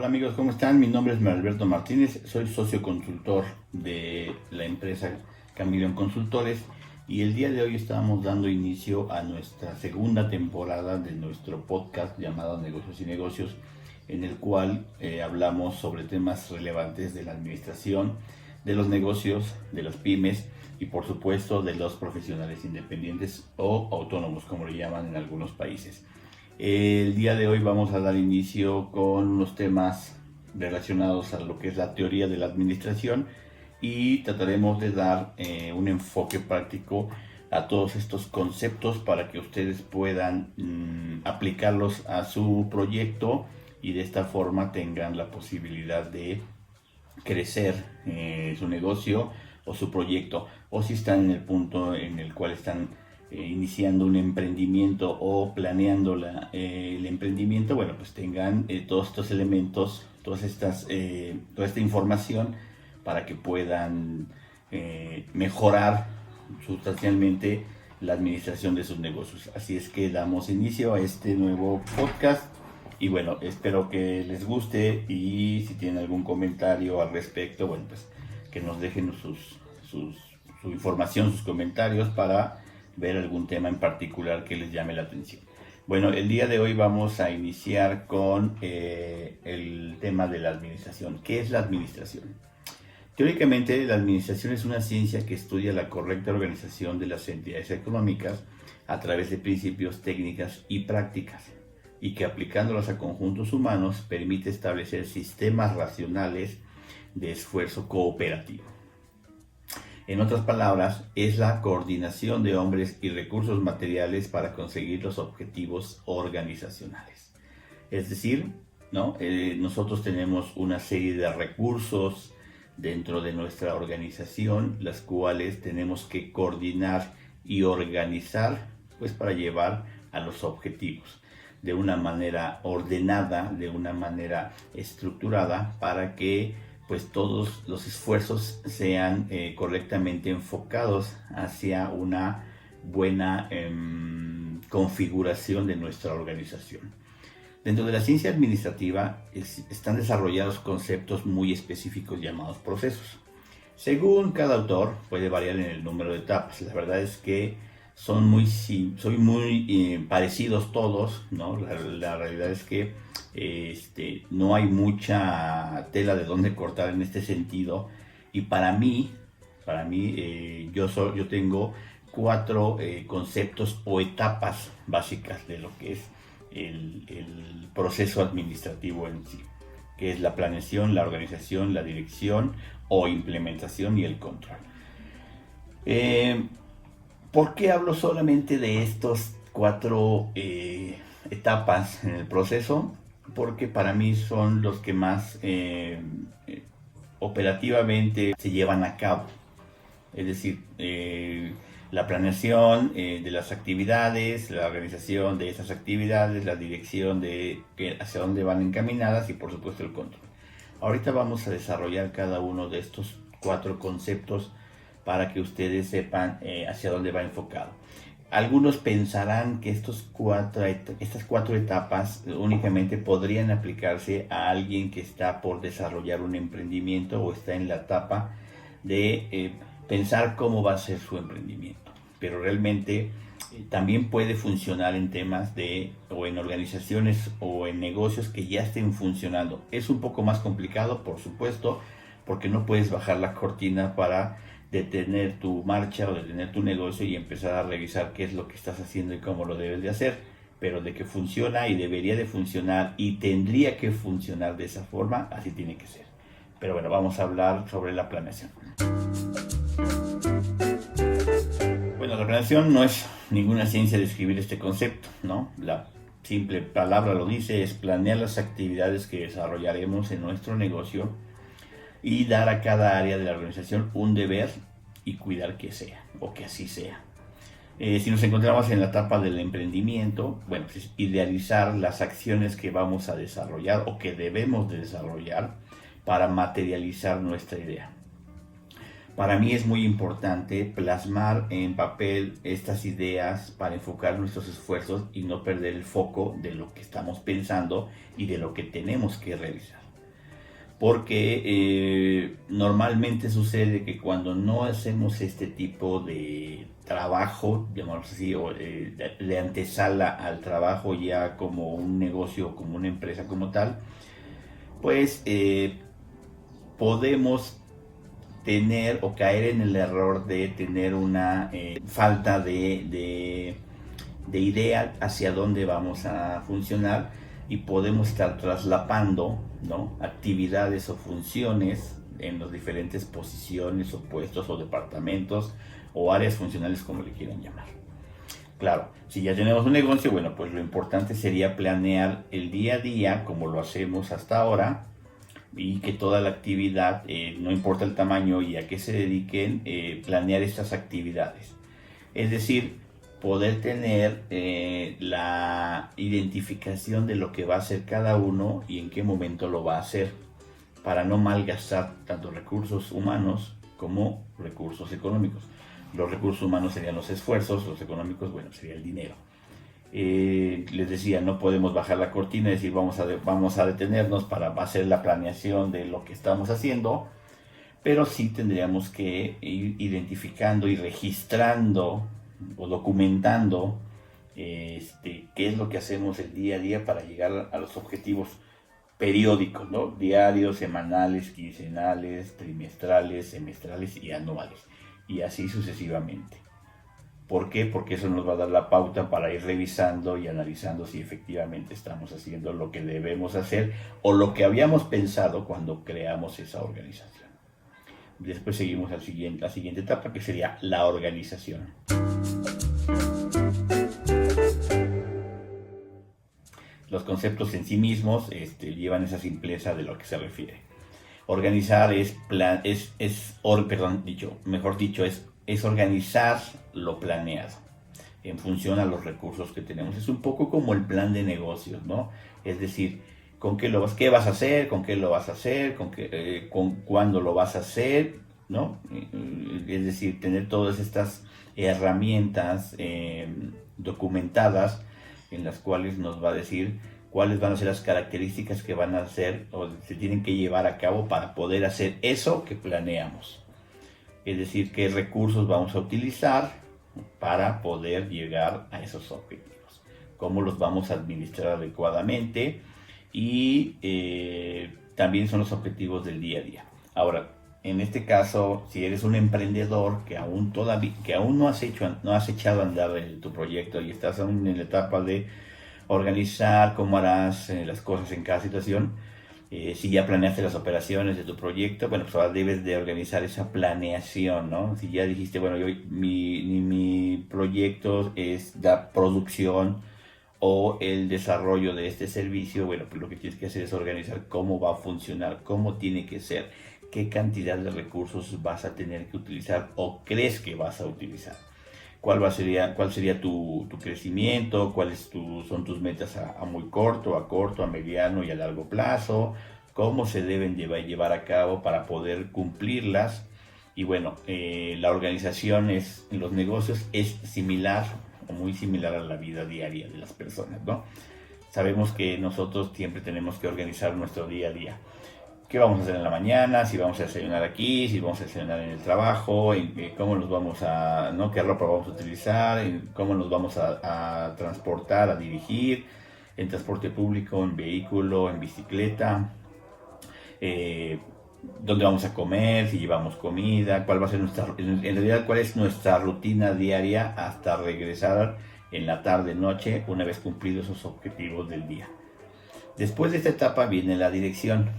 Hola amigos, ¿cómo están? Mi nombre es Alberto Martínez, soy socio consultor de la empresa Camilion Consultores y el día de hoy estamos dando inicio a nuestra segunda temporada de nuestro podcast llamado Negocios y Negocios, en el cual hablamos sobre temas relevantes de la administración, de los negocios, de las pymes y por supuesto de los profesionales independientes o autónomos, como le llaman en algunos países. El día de hoy vamos a dar inicio con unos temas relacionados a lo que es la teoría de la administración y trataremos de dar un enfoque práctico a todos estos conceptos para que ustedes puedan aplicarlos a su proyecto y de esta forma tengan la posibilidad de crecer su negocio o su proyecto, o si están en el punto en el cual están iniciando un emprendimiento o planeando el emprendimiento, bueno, pues tengan todos estos elementos, toda esta información para que puedan mejorar sustancialmente la administración de sus negocios. Así es que damos inicio a este nuevo podcast y bueno, espero que les guste y si tienen algún comentario al respecto, bueno, pues que nos dejen su información, sus comentarios para ver algún tema en particular que les llame la atención. Bueno, el día de hoy vamos a iniciar con el tema de la administración. ¿Qué es la administración? Teóricamente, la administración es una ciencia que estudia la correcta organización de las entidades económicas a través de principios, técnicas y prácticas, y que aplicándolas a conjuntos humanos permite establecer sistemas racionales de esfuerzo cooperativo. En otras palabras, es la coordinación de hombres y recursos materiales para conseguir los objetivos organizacionales. Es decir, ¿no? Nosotros tenemos una serie de recursos dentro de nuestra organización, las cuales tenemos que coordinar y organizar, pues, para llevar a los objetivos de una manera ordenada, de una manera estructurada, para que pues todos los esfuerzos sean correctamente enfocados hacia una buena configuración de nuestra organización. Dentro de la ciencia administrativa están desarrollados conceptos muy específicos llamados procesos. Según cada autor puede variar en el número de etapas. La verdad es que son muy parecidos todos, ¿no? La realidad es que no hay mucha tela de dónde cortar en este sentido. Y para mí yo tengo 4 conceptos o etapas básicas de lo que es el proceso administrativo en sí, que es la planeación, la organización, la dirección o implementación y el control. ¿Por qué hablo solamente de estos 4 etapas en el proceso? Porque para mí son los que más operativamente se llevan a cabo. Es decir, la planeación de las actividades, la organización de esas actividades, la dirección de hacia dónde van encaminadas y por supuesto el control. Ahorita vamos a desarrollar cada uno de estos 4 conceptos para que ustedes sepan hacia dónde va enfocado. Algunos pensarán que estas 4 etapas únicamente podrían aplicarse a alguien que está por desarrollar un emprendimiento o está en la etapa de pensar cómo va a ser su emprendimiento. Pero realmente también puede funcionar en temas o en organizaciones o en negocios que ya estén funcionando. Es un poco más complicado, por supuesto, porque no puedes bajar la cortina para detener tu marcha o detener tu negocio y empezar a revisar qué es lo que estás haciendo y cómo lo debes de hacer, pero de que funciona y debería de funcionar y tendría que funcionar de esa forma, así tiene que ser. Pero bueno, vamos a hablar sobre la planeación. Bueno, la planeación no es ninguna ciencia describir este concepto, ¿no? La simple palabra lo dice, es planear las actividades que desarrollaremos en nuestro negocio y dar a cada área de la organización un deber y cuidar que sea, o que así sea. Si nos encontramos en la etapa del emprendimiento, bueno, pues idealizar las acciones que vamos a desarrollar o que debemos de desarrollar para materializar nuestra idea. Para mí es muy importante plasmar en papel estas ideas para enfocar nuestros esfuerzos y no perder el foco de lo que estamos pensando y de lo que tenemos que realizar. porque normalmente sucede que cuando no hacemos este tipo de trabajo, digamos así, o de antesala al trabajo ya como un negocio, como una empresa como tal, pues podemos tener o caer en el error de tener una falta de idea hacia dónde vamos a funcionar, y podemos estar traslapando, ¿no?, actividades o funciones en las diferentes posiciones o puestos o departamentos o áreas funcionales, como le quieran llamar. Claro, si ya tenemos un negocio, bueno, pues lo importante sería planear el día a día como lo hacemos hasta ahora, y que toda la actividad, no importa el tamaño y a qué se dediquen, planear estas actividades. Es decir, poder tener la identificación de lo que va a hacer cada uno y en qué momento lo va a hacer, para no malgastar tanto recursos humanos como recursos económicos. Los recursos humanos serían los esfuerzos, los económicos, bueno, sería el dinero. Les decía, no podemos bajar la cortina y decir vamos a detenernos para hacer la planeación de lo que estamos haciendo, pero sí tendríamos que ir identificando y registrando o documentando qué es lo que hacemos el día a día para llegar a los objetivos periódicos, ¿no? Diarios, semanales, quincenales, trimestrales, semestrales y anuales, y así sucesivamente. ¿Por qué? Porque eso nos va a dar la pauta para ir revisando y analizando si efectivamente estamos haciendo lo que debemos hacer o lo que habíamos pensado cuando creamos esa organización. Después seguimos la siguiente etapa, que sería la organización. Los conceptos en sí mismos llevan esa simpleza de lo que se refiere. Organizar es organizar lo planeado en función a los recursos que tenemos. Es un poco como el plan de negocios, ¿no? Es decir, qué vas a hacer, con qué lo vas a hacer, con cuándo lo vas a hacer, ¿no? Es decir, tener todas estas herramientas documentadas, en las cuales nos va a decir cuáles van a ser las características que van a hacer o se tienen que llevar a cabo para poder hacer eso que planeamos. Es decir, qué recursos vamos a utilizar para poder llegar a esos objetivos, cómo los vamos a administrar adecuadamente, y también son los objetivos del día a día. Ahora, en este caso, si eres un emprendedor que aún no has echado a andar tu proyecto y estás aún en la etapa de organizar cómo harás las cosas en cada situación, si ya planeaste las operaciones de tu proyecto, bueno, pues ahora debes de organizar esa planeación, ¿no? Si ya dijiste, bueno, mi proyecto es la producción o el desarrollo de este servicio, bueno, pues lo que tienes que hacer es organizar cómo va a funcionar, cómo tiene que ser, qué cantidad de recursos vas a tener que utilizar o crees que vas a utilizar. ¿Cuál sería tu crecimiento? ¿Cuáles son tus metas a muy corto, a mediano y a largo plazo? ¿Cómo se deben llevar a cabo para poder cumplirlas? Y bueno, la organización en los negocios es similar o muy similar a la vida diaria de las personas, ¿no? Sabemos que nosotros siempre tenemos que organizar nuestro día a día. ¿Qué vamos a hacer en la mañana? Si vamos a desayunar aquí, si vamos a desayunar en el trabajo, cómo nos vamos ¿no? ¿Qué ropa vamos a utilizar? ¿Cómo nos vamos a transportar, a dirigir? En transporte público, en vehículo, en bicicleta. ¿Dónde vamos a comer? Si llevamos comida. ¿Cuál va a ser en realidad, cuál es nuestra rutina diaria hasta regresar en la tarde, noche, una vez cumplidos esos objetivos del día? Después de esta etapa viene la dirección.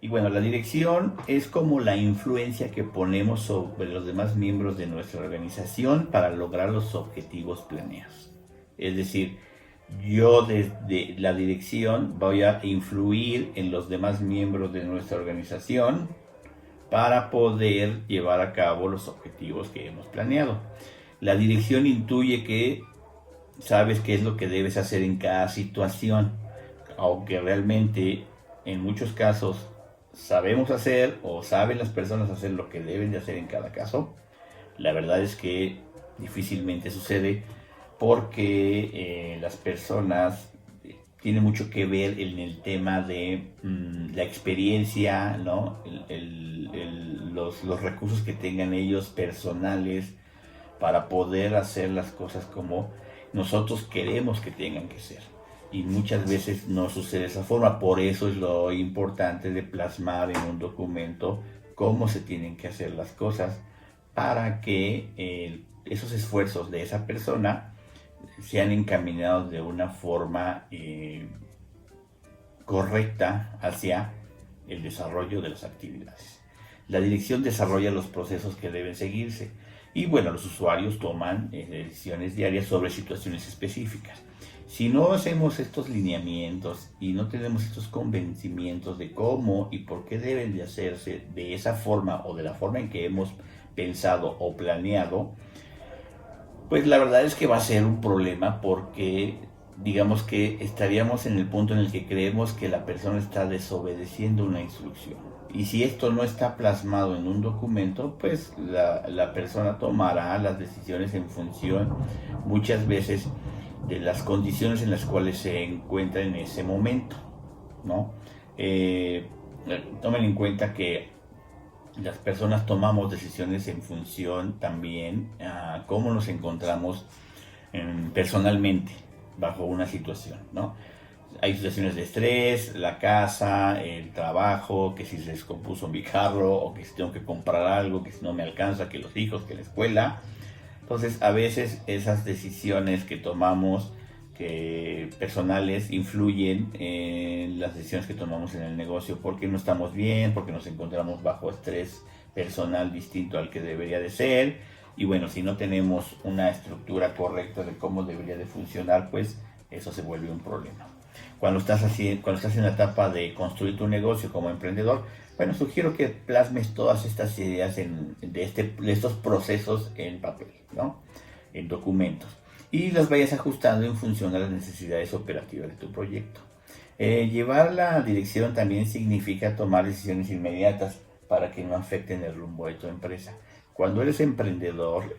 Y bueno, la dirección es como la influencia que ponemos sobre los demás miembros de nuestra organización para lograr los objetivos planeados. Es decir, yo desde la dirección voy a influir en los demás miembros de nuestra organización para poder llevar a cabo los objetivos que hemos planeado. La dirección intuye que sabes qué es lo que debes hacer en cada situación, aunque realmente en muchos casos sabemos hacer o saben las personas hacer lo que deben de hacer en cada caso. La verdad es que difícilmente sucede, porque las personas tiene mucho que ver en el tema de la experiencia, ¿no? Los recursos que tengan ellos personales para poder hacer las cosas como nosotros queremos que tengan que ser. Y muchas veces no sucede de esa forma. Por eso es lo importante de plasmar en un documento cómo se tienen que hacer las cosas para que esos esfuerzos de esa persona sean encaminados de una forma correcta hacia el desarrollo de las actividades. La dirección desarrolla los procesos que deben seguirse y bueno, los usuarios toman decisiones diarias sobre situaciones específicas. Si no hacemos estos lineamientos y no tenemos estos convencimientos de cómo y por qué deben de hacerse de esa forma o de la forma en que hemos pensado o planeado, pues la verdad es que va a ser un problema porque digamos que estaríamos en el punto en el que creemos que la persona está desobedeciendo una instrucción. Y si esto no está plasmado en un documento, pues la persona tomará las decisiones en función muchas veces de las condiciones en las cuales se encuentra en ese momento, ¿no? Tomen en cuenta que las personas tomamos decisiones en función también a cómo nos encontramos personalmente bajo una situación, ¿no? Hay situaciones de estrés, la casa, el trabajo, que si se descompuso mi carro, o que si tengo que comprar algo, que si no me alcanza, que los hijos, que la escuela. Entonces, a veces esas decisiones que tomamos personales influyen en las decisiones que tomamos en el negocio porque no estamos bien, porque nos encontramos bajo estrés personal distinto al que debería de ser. Y bueno, si no tenemos una estructura correcta de cómo debería de funcionar, pues eso se vuelve un problema. Cuando estás en la etapa de construir tu negocio como emprendedor, bueno, sugiero que plasmes todas estas ideas de estos procesos en papel, ¿no? En documentos. Y las vayas ajustando en función a las necesidades operativas de tu proyecto. Llevar la dirección también significa tomar decisiones inmediatas para que no afecten el rumbo de tu empresa. Cuando eres emprendedor,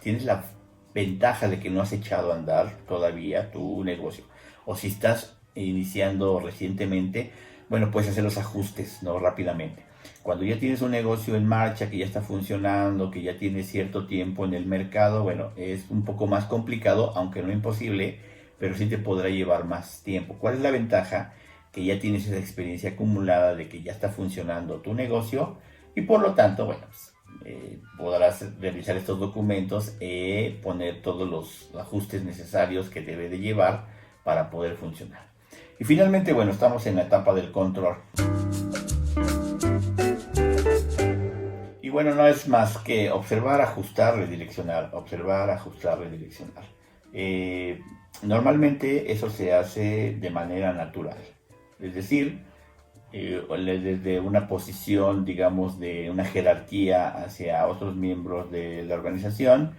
tienes la ventaja de que no has echado a andar todavía tu negocio. O si estás iniciando recientemente, bueno, puedes hacer los ajustes, ¿no? Rápidamente. Cuando ya tienes un negocio en marcha, que ya está funcionando, que ya tiene cierto tiempo en el mercado, bueno, es un poco más complicado, aunque no imposible, pero sí te podrá llevar más tiempo. ¿Cuál es la ventaja? Que ya tienes esa experiencia acumulada de que ya está funcionando tu negocio y por lo tanto, bueno, pues, podrás realizar estos documentos y poner todos los ajustes necesarios que debe de llevar para poder funcionar. Y finalmente, bueno, estamos en la etapa del control. Y bueno, no es más que observar, ajustar, redireccionar, observar, ajustar, redireccionar. Normalmente eso se hace de manera natural, es decir, desde una posición, digamos, de una jerarquía hacia otros miembros de la organización,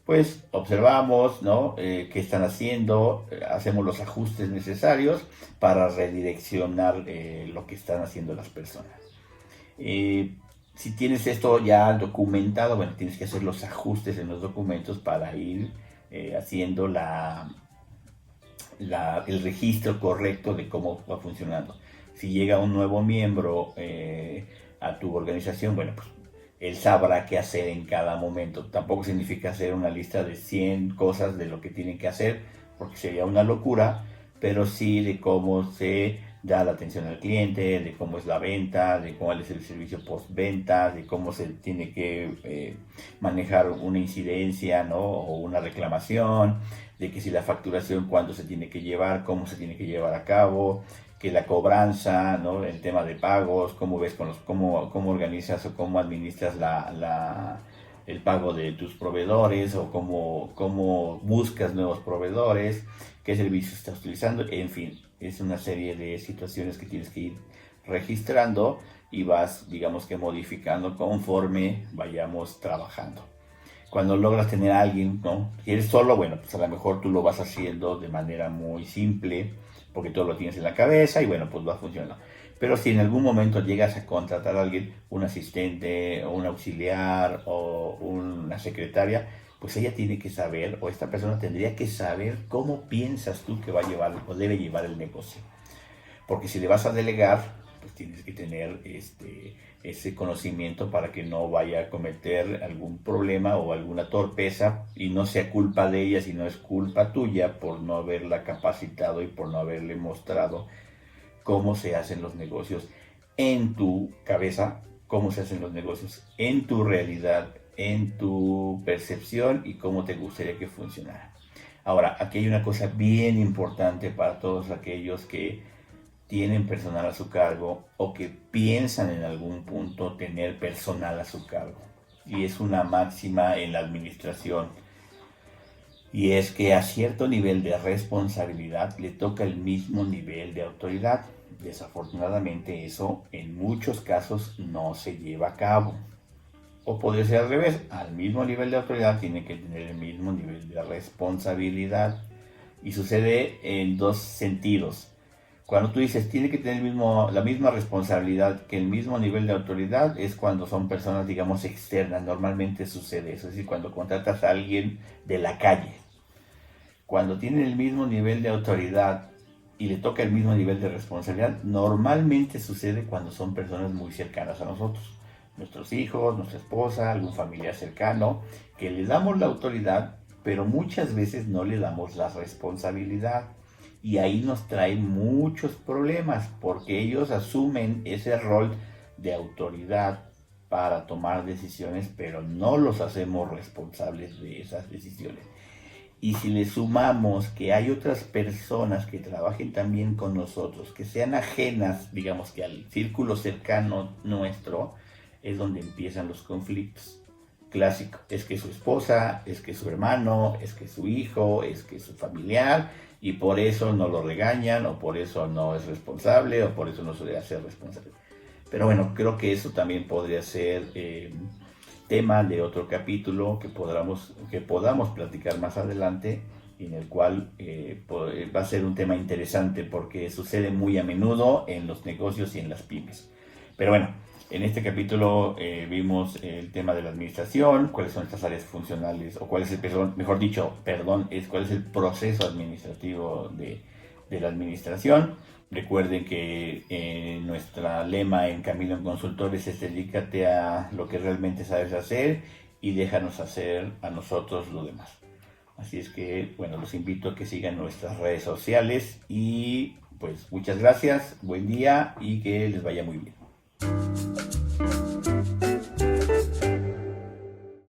pues observamos, ¿no? Qué están haciendo, hacemos los ajustes necesarios para redireccionar lo que están haciendo las personas. Si tienes esto ya documentado, bueno, tienes que hacer los ajustes en los documentos para ir haciendo el registro correcto de cómo va funcionando. Si llega un nuevo miembro a tu organización, bueno, pues él sabrá qué hacer en cada momento. Tampoco significa hacer una lista de 100 cosas de lo que tienen que hacer, porque sería una locura, pero sí de cómo se da la atención al cliente, de cómo es la venta, de cuál es el servicio postventa, de cómo se tiene que manejar una incidencia, ¿no? O una reclamación, de que si la facturación, cuándo se tiene que llevar, cómo se tiene que llevar a cabo, que la cobranza, ¿no? El tema de pagos, cómo ves cómo organizas o cómo administras el pago de tus proveedores o cómo buscas nuevos proveedores, qué servicios estás utilizando, en fin, es una serie de situaciones que tienes que ir registrando y vas, digamos que modificando conforme vayamos trabajando. Cuando logras tener a alguien, ¿no? Si eres solo, bueno, pues a lo mejor tú lo vas haciendo de manera muy simple, porque todo lo tienes en la cabeza y bueno, pues va funcionando. Pero si en algún momento llegas a contratar a alguien, un asistente, o un auxiliar o una secretaria, pues ella tiene que saber, o esta persona tendría que saber cómo piensas tú que va a llevar o debe llevar el negocio. Porque si le vas a delegar, pues tienes que tener ese conocimiento para que no vaya a cometer algún problema o alguna torpeza y no sea culpa de ella, sino es culpa tuya por no haberla capacitado y por no haberle mostrado cómo se hacen los negocios en tu cabeza, cómo se hacen los negocios en tu realidad, en tu percepción y cómo te gustaría que funcionara. Ahora, aquí hay una cosa bien importante para todos aquellos que tienen personal a su cargo o que piensan en algún punto tener personal a su cargo. Y es una máxima en la administración. Y es que a cierto nivel de responsabilidad le toca el mismo nivel de autoridad. Desafortunadamente eso en muchos casos no se lleva a cabo. O puede ser al revés, al mismo nivel de autoridad tiene que tener el mismo nivel de responsabilidad. Y sucede en dos sentidos. Cuando tú dices tiene que tener la misma responsabilidad que el mismo nivel de autoridad, es cuando son personas, digamos, externas. Normalmente sucede eso, es decir, cuando contratas a alguien de la calle. Cuando tienen el mismo nivel de autoridad y le toca el mismo nivel de responsabilidad, normalmente sucede cuando son personas muy cercanas a nosotros. Nuestros hijos, nuestra esposa, algún familiar cercano, que le damos la autoridad, pero muchas veces no le damos la responsabilidad. Y ahí nos traen muchos problemas, porque ellos asumen ese rol de autoridad para tomar decisiones, pero no los hacemos responsables de esas decisiones. Y si le sumamos que hay otras personas que trabajen también con nosotros, que sean ajenas, digamos que al círculo cercano nuestro, es donde empiezan los conflictos. Clásico, es que su esposa, es que su hermano, es que su hijo, es que su familiar, y por eso no lo regañan, o por eso no es responsable, o por eso no se debe hacer responsable. Pero bueno, creo que eso también podría ser tema de otro capítulo que podamos platicar más adelante, en el cual va a ser un tema interesante porque sucede muy a menudo en los negocios y en las pymes. Pero bueno, en este capítulo vimos el tema de la administración, cuáles son estas áreas funcionales, o cuál es cuál es el proceso administrativo de la administración. Recuerden que nuestra lema en Camilo Consultores es dedícate a lo que realmente sabes hacer y déjanos hacer a nosotros lo demás. Así es que, bueno, los invito a que sigan nuestras redes sociales y pues muchas gracias, buen día y que les vaya muy bien.